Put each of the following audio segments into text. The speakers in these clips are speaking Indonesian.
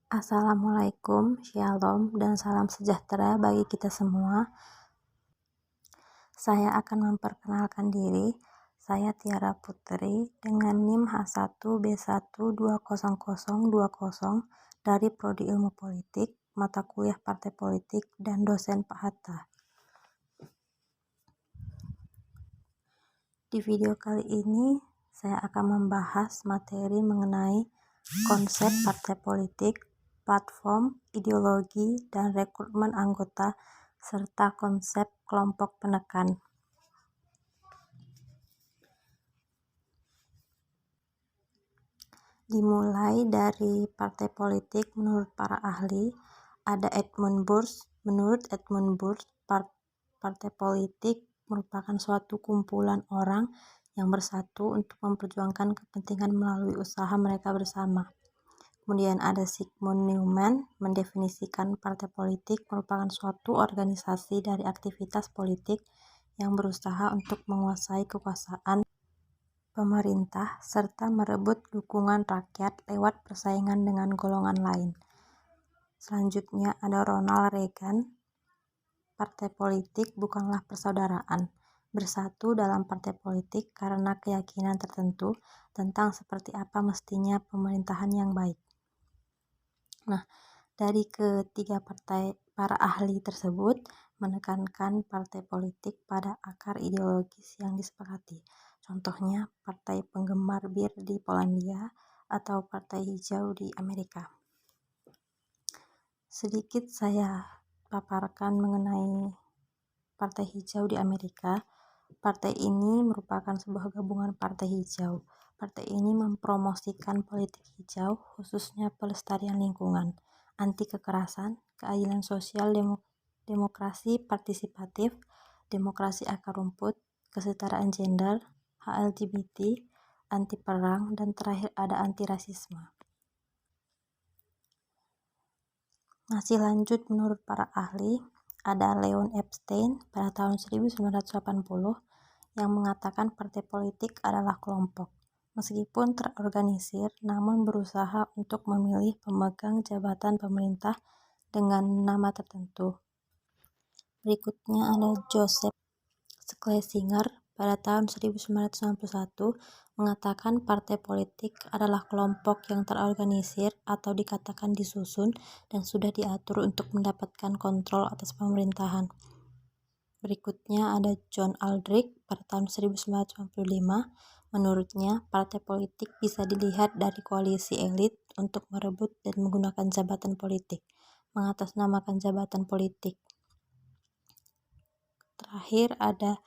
Assalamualaikum, Shalom, dan salam sejahtera bagi kita semua. Saya akan memperkenalkan diri. Saya Tiara Putri dengan NIM H1B1200020 dari Prodi Ilmu Politik, mata kuliah Partai Politik, dan dosen Pak Hatta. Di video kali ini, saya akan membahas materi mengenai konsep partai politik, platform, ideologi, dan rekrutmen anggota, serta konsep kelompok penekan. Dimulai dari partai politik menurut para ahli, ada Edmund Burke. Menurut Edmund Burke, partai politik merupakan suatu kumpulan orang yang bersatu untuk memperjuangkan kepentingan melalui usaha mereka bersama. Kemudian ada Sigmund Neumann mendefinisikan partai politik merupakan suatu organisasi dari aktivitas politik yang berusaha untuk menguasai kekuasaan pemerintah serta merebut dukungan rakyat lewat persaingan dengan golongan lain. Selanjutnya ada Ronald Reagan. Partai politik bukanlah persaudaraan. Bersatu dalam partai politik karena keyakinan tertentu tentang seperti apa mestinya pemerintahan yang baik. Nah, dari ketiga para ahli tersebut menekankan partai politik pada akar ideologis yang disepakati. Contohnya Partai Penggemar Bir di Polandia atau Partai Hijau di Amerika. Sedikit saya paparkan mengenai Partai Hijau di Amerika. Partai ini merupakan sebuah gabungan partai hijau. Partai ini mempromosikan politik hijau, khususnya pelestarian lingkungan, anti kekerasan, keadilan sosial, demokrasi partisipatif, demokrasi akar rumput, kesetaraan gender, hak LGBT, anti perang, dan terakhir ada anti rasisme. Masih lanjut menurut para ahli, ada Leon Epstein pada tahun 1980 yang mengatakan partai politik adalah kelompok, meskipun terorganisir namun berusaha untuk memilih pemegang jabatan pemerintah dengan nama tertentu. Berikutnya ada Joseph Schlesinger pada tahun 1991 mengatakan partai politik adalah kelompok yang terorganisir atau dikatakan disusun dan sudah diatur untuk mendapatkan kontrol atas pemerintahan. Berikutnya ada John Aldrich pada tahun 1995. Menurutnya, partai politik bisa dilihat dari koalisi elit untuk merebut dan menggunakan jabatan politik, mengatasnamakan jabatan politik. Terakhir ada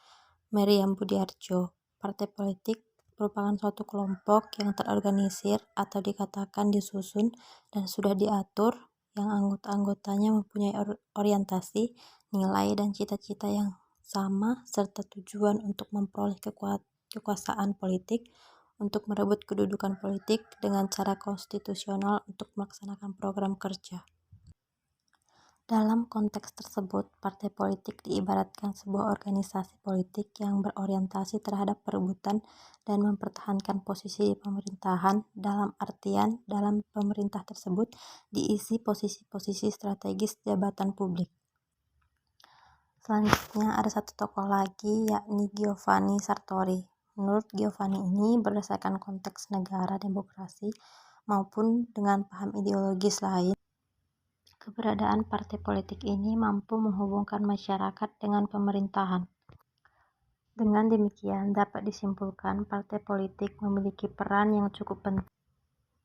Meriam Budiarjo. Partai politik merupakan suatu kelompok yang terorganisir atau dikatakan disusun dan sudah diatur, yang anggota-anggotanya mempunyai orientasi, nilai, dan cita-cita yang sama serta tujuan untuk memperoleh kekuasaan politik, untuk merebut kedudukan politik dengan cara konstitusional untuk melaksanakan program kerja. Dalam konteks tersebut, partai politik diibaratkan sebuah organisasi politik yang berorientasi terhadap perebutan dan mempertahankan posisi di pemerintahan, dalam artian dalam pemerintah tersebut diisi posisi-posisi strategis jabatan publik. Selanjutnya ada satu tokoh lagi, yakni Giovanni Sartori. Menurut Giovanni ini, berdasarkan konteks negara demokrasi maupun dengan paham ideologis lain, keberadaan partai politik ini mampu menghubungkan masyarakat dengan pemerintahan. Dengan demikian, dapat disimpulkan partai politik memiliki peran yang cukup penting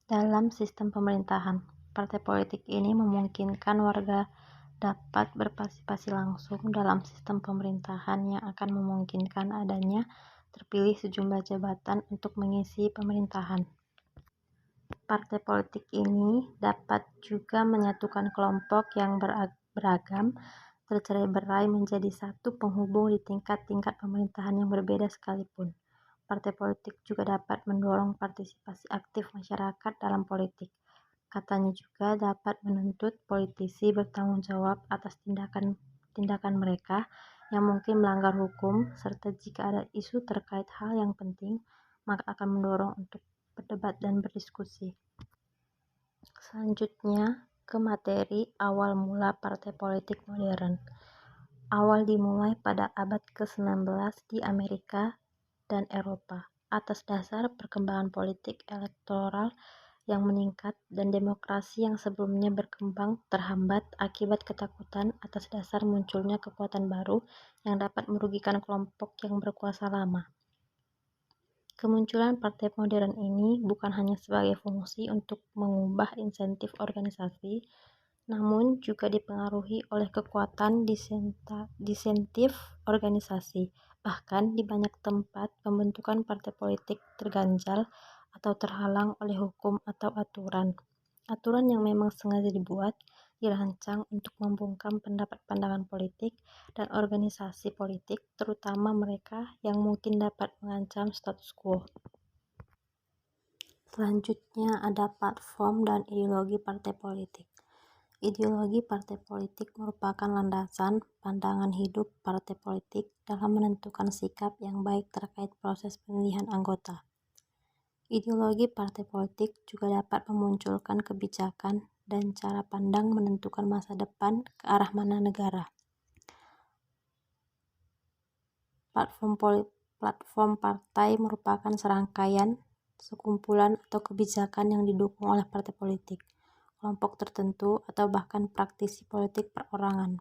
dalam sistem pemerintahan. Partai politik ini memungkinkan warga dapat berpartisipasi langsung dalam sistem pemerintahan yang akan memungkinkan adanya terpilih sejumlah jabatan untuk mengisi pemerintahan. Partai politik ini dapat juga menyatukan kelompok yang beragam, tercerai-berai menjadi satu penghubung di tingkat-tingkat pemerintahan yang berbeda sekalipun. Partai politik juga dapat mendorong partisipasi aktif masyarakat dalam politik. Katanya juga dapat menuntut politisi bertanggung jawab atas tindakan mereka yang mungkin melanggar hukum, serta jika ada isu terkait hal yang penting, maka akan mendorong untuk berdebat dan berdiskusi. Selanjutnya, ke materi awal mula partai politik modern. Awal dimulai pada abad ke-19 di Amerika dan Eropa, atas dasar perkembangan politik elektoral yang meningkat dan demokrasi yang sebelumnya berkembang terhambat akibat ketakutan atas dasar munculnya kekuatan baru yang dapat merugikan kelompok yang berkuasa lama. Kemunculan partai modern ini bukan hanya sebagai fungsi untuk mengubah insentif organisasi, namun juga dipengaruhi oleh kekuatan disentif organisasi. Bahkan di banyak tempat pembentukan partai politik terganjal atau terhalang oleh hukum atau aturan. Aturan yang memang sengaja dibuat, dirancang untuk membungkam pendapat-pandangan politik dan organisasi politik, terutama mereka yang mungkin dapat mengancam status quo. Selanjutnya ada platform dan ideologi partai politik. Ideologi partai politik merupakan landasan pandangan hidup partai politik dalam menentukan sikap yang baik terkait proses pemilihan anggota. Ideologi partai politik juga dapat memunculkan kebijakan dan cara pandang menentukan masa depan ke arah mana negara. Platform partai merupakan serangkaian, sekumpulan atau kebijakan yang didukung oleh partai politik, kelompok tertentu, atau bahkan praktisi politik perorangan.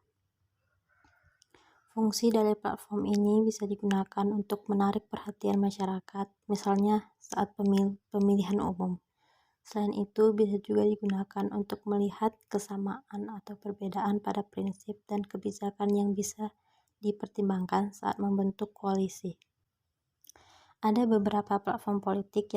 Fungsi dari platform ini bisa digunakan untuk menarik perhatian masyarakat, misalnya saat pemilihan umum. Selain itu, bisa juga digunakan untuk melihat kesamaan atau perbedaan pada prinsip dan kebijakan yang bisa dipertimbangkan saat membentuk koalisi. Ada beberapa platform politik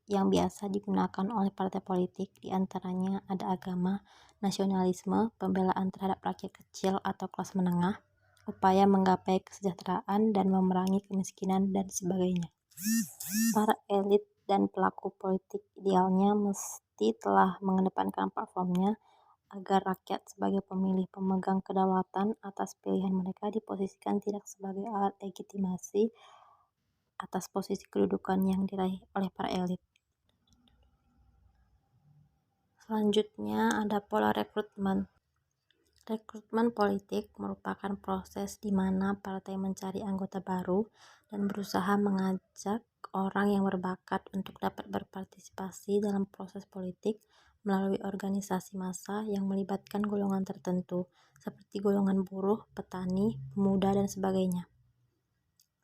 yang biasa digunakan oleh partai politik, diantaranya ada agama, nasionalisme, pembelaan terhadap rakyat kecil atau kelas menengah, upaya menggapai kesejahteraan dan memerangi kemiskinan, dan sebagainya. Para elit dan pelaku politik idealnya mesti telah mengedepankan platformnya agar rakyat sebagai pemilih pemegang kedaulatan atas pilihan mereka diposisikan tidak sebagai alat legitimasi atas posisi kedudukan yang diraih oleh para elit. Selanjutnya ada pola rekrutmen. Rekrutmen politik merupakan proses di mana partai mencari anggota baru dan berusaha mengajak orang yang berbakat untuk dapat berpartisipasi dalam proses politik melalui organisasi massa yang melibatkan golongan tertentu, seperti golongan buruh, petani, pemuda, dan sebagainya.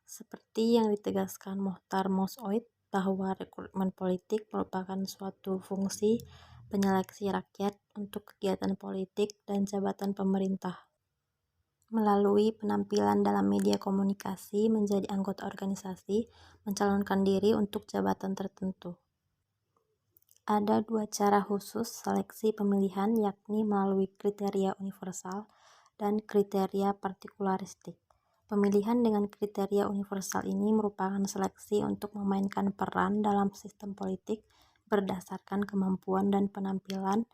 Seperti yang ditegaskan Mohtar Mosoid, bahwa rekrutmen politik merupakan suatu fungsi penyeleksi rakyat untuk kegiatan politik dan jabatan pemerintah. Melalui penampilan dalam media komunikasi menjadi anggota organisasi, mencalonkan diri untuk jabatan tertentu. Ada dua cara khusus seleksi pemilihan, yakni melalui kriteria universal dan kriteria partikularistik. Pemilihan dengan kriteria universal ini merupakan seleksi untuk memainkan peran dalam sistem politik berdasarkan kemampuan dan penampilan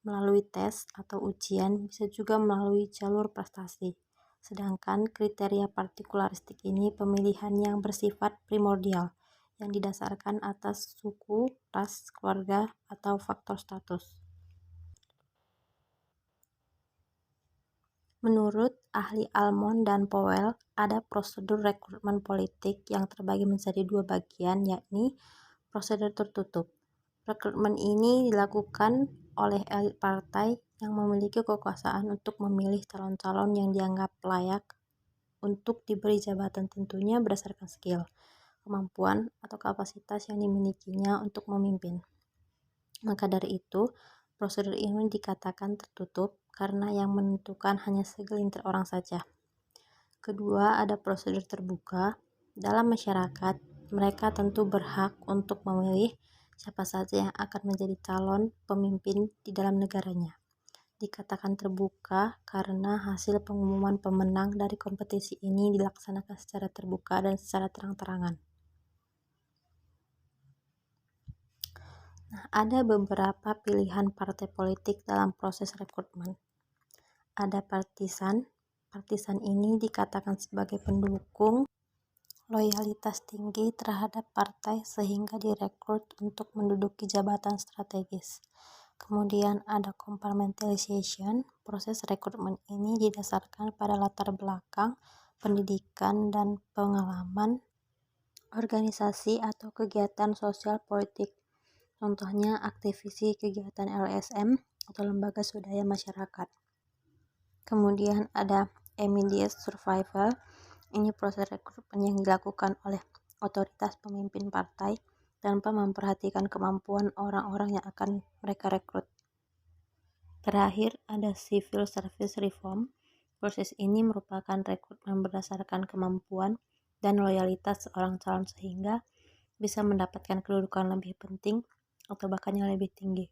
melalui tes atau ujian, bisa juga melalui jalur prestasi. Sedangkan kriteria partikularistik ini pemilihan yang bersifat primordial, yang didasarkan atas suku, ras, keluarga, atau faktor status. Menurut ahli Almond dan Powell, ada prosedur rekrutmen politik yang terbagi menjadi dua bagian, yakni prosedur tertutup. Rekrutmen ini dilakukan oleh elit partai yang memiliki kekuasaan untuk memilih calon-calon yang dianggap layak untuk diberi jabatan, tentunya berdasarkan skill, kemampuan, atau kapasitas yang dimilikinya untuk memimpin. Maka dari itu, prosedur ini dikatakan tertutup karena yang menentukan hanya segelintir orang saja. Kedua, ada prosedur terbuka. Dalam masyarakat, mereka tentu berhak untuk memilih siapa saja yang akan menjadi calon pemimpin di dalam negaranya. Dikatakan terbuka karena hasil pengumuman pemenang dari kompetisi ini dilaksanakan secara terbuka dan secara terang-terangan. Nah, ada beberapa pilihan partai politik dalam proses rekrutmen. Ada partisan. Partisan ini dikatakan sebagai pendukung loyalitas tinggi terhadap partai sehingga direkrut untuk menduduki jabatan strategis. Kemudian ada compartmentalization. Proses rekrutmen ini didasarkan pada latar belakang, pendidikan, dan pengalaman organisasi atau kegiatan sosial politik. Contohnya aktivisi kegiatan LSM atau lembaga swadaya masyarakat. Kemudian ada immediate survival. Ini proses rekrutmen yang dilakukan oleh otoritas pemimpin partai tanpa memperhatikan kemampuan orang-orang yang akan mereka rekrut. Terakhir ada civil service reform. Proses ini merupakan rekrutmen berdasarkan kemampuan dan loyalitas seorang calon sehingga bisa mendapatkan kedudukan lebih penting atau bahkan yang lebih tinggi.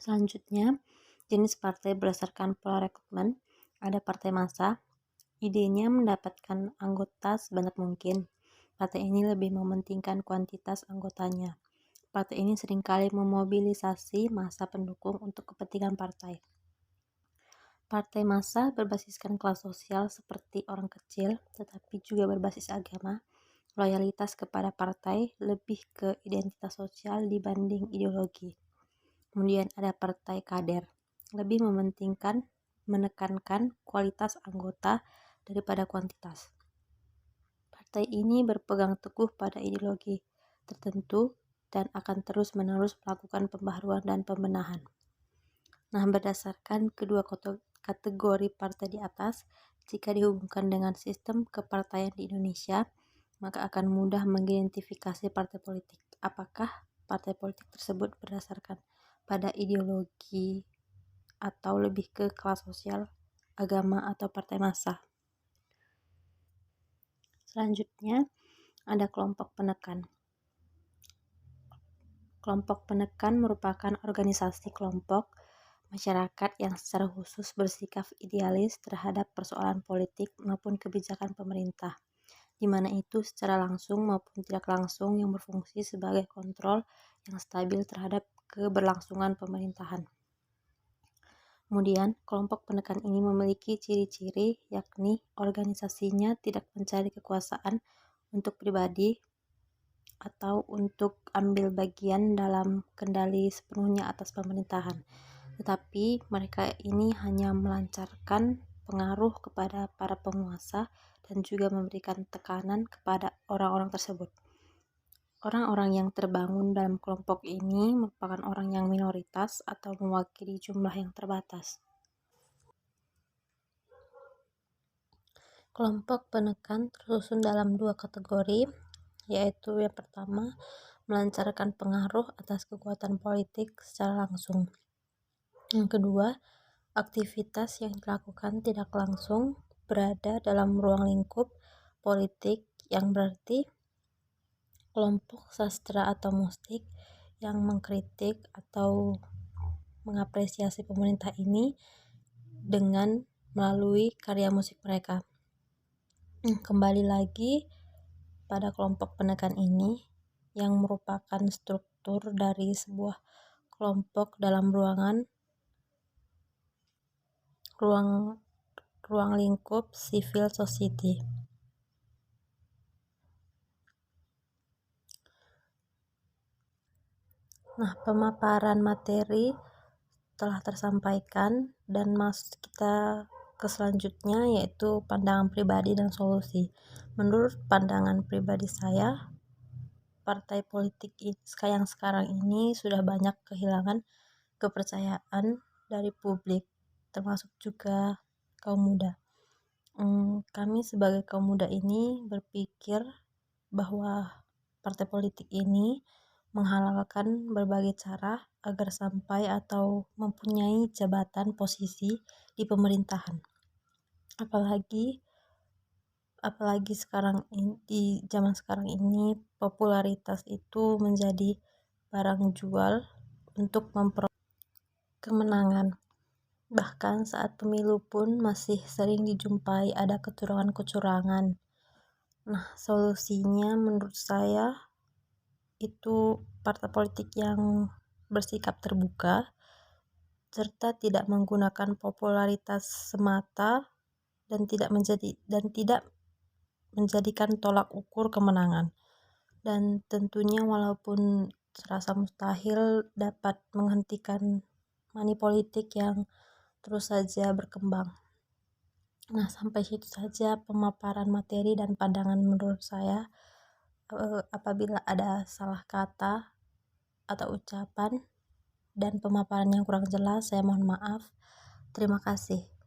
Selanjutnya, jenis partai berdasarkan pola rekrutmen. Ada partai massa. Idenya mendapatkan anggota sebanyak mungkin. Partai ini lebih mementingkan kuantitas anggotanya. Partai ini seringkali memobilisasi massa pendukung untuk kepentingan partai. Partai massa berbasiskan kelas sosial seperti orang kecil, tetapi juga berbasis agama. Loyalitas kepada partai lebih ke identitas sosial dibanding ideologi. Kemudian ada partai kader, lebih menekankan kualitas anggota daripada kuantitas. Partai ini berpegang teguh pada ideologi tertentu dan akan terus-menerus melakukan pembaharuan dan pembenahan. Nah, berdasarkan kedua kategori partai di atas, jika dihubungkan dengan sistem kepartaian di Indonesia, maka akan mudah mengidentifikasi partai politik. Apakah partai politik tersebut berdasarkan pada ideologi atau lebih ke kelas sosial, agama, atau partai massa. Selanjutnya ada kelompok penekan. Kelompok penekan merupakan organisasi kelompok masyarakat yang secara khusus bersikap idealis terhadap persoalan politik maupun kebijakan pemerintah, di mana itu secara langsung maupun tidak langsung yang berfungsi sebagai kontrol yang stabil terhadap keberlangsungan pemerintahan. Kemudian, kelompok penekan ini memiliki ciri-ciri, yakni organisasinya tidak mencari kekuasaan untuk pribadi atau untuk ambil bagian dalam kendali sepenuhnya atas pemerintahan, tetapi mereka ini hanya melancarkan pengaruh kepada para penguasa dan juga memberikan tekanan kepada orang-orang tersebut. Orang-orang yang terbangun dalam kelompok ini merupakan orang yang minoritas atau mewakili jumlah yang terbatas. Kelompok penekan tersusun dalam dua kategori, yaitu yang pertama, melancarkan pengaruh atas kekuatan politik secara langsung. Yang kedua, aktivitas yang dilakukan tidak langsung berada dalam ruang lingkup politik, yang berarti kelompok sastra atau musik yang mengkritik atau mengapresiasi pemerintah ini dengan melalui karya musik mereka. Kembali lagi pada kelompok penekan ini yang merupakan struktur dari sebuah kelompok dalam ruang lingkup civil society. Nah, pemaparan materi telah tersampaikan dan kita ke selanjutnya, yaitu pandangan pribadi dan solusi. Menurut pandangan pribadi saya, partai politik yang sekarang ini sudah banyak kehilangan kepercayaan dari publik, termasuk juga kaum muda. Kami sebagai kaum muda ini berpikir bahwa partai politik ini menghalalkan berbagai cara agar sampai atau mempunyai jabatan posisi di pemerintahan. Apalagi sekarang di zaman sekarang ini popularitas itu menjadi barang jual untuk memperoleh kemenangan. Bahkan saat pemilu pun masih sering dijumpai ada kecurangan-kecurangan. Nah, solusinya menurut saya itu partai politik yang bersikap terbuka serta tidak menggunakan popularitas semata dan tidak menjadikan tolak ukur kemenangan. Dan tentunya walaupun serasa mustahil dapat menghentikan money politik yang terus saja berkembang. Nah, sampai situ saja pemaparan materi dan pandangan menurut saya. Apabila ada salah kata atau ucapan dan pemaparan yang kurang jelas, saya mohon maaf. Terima kasih.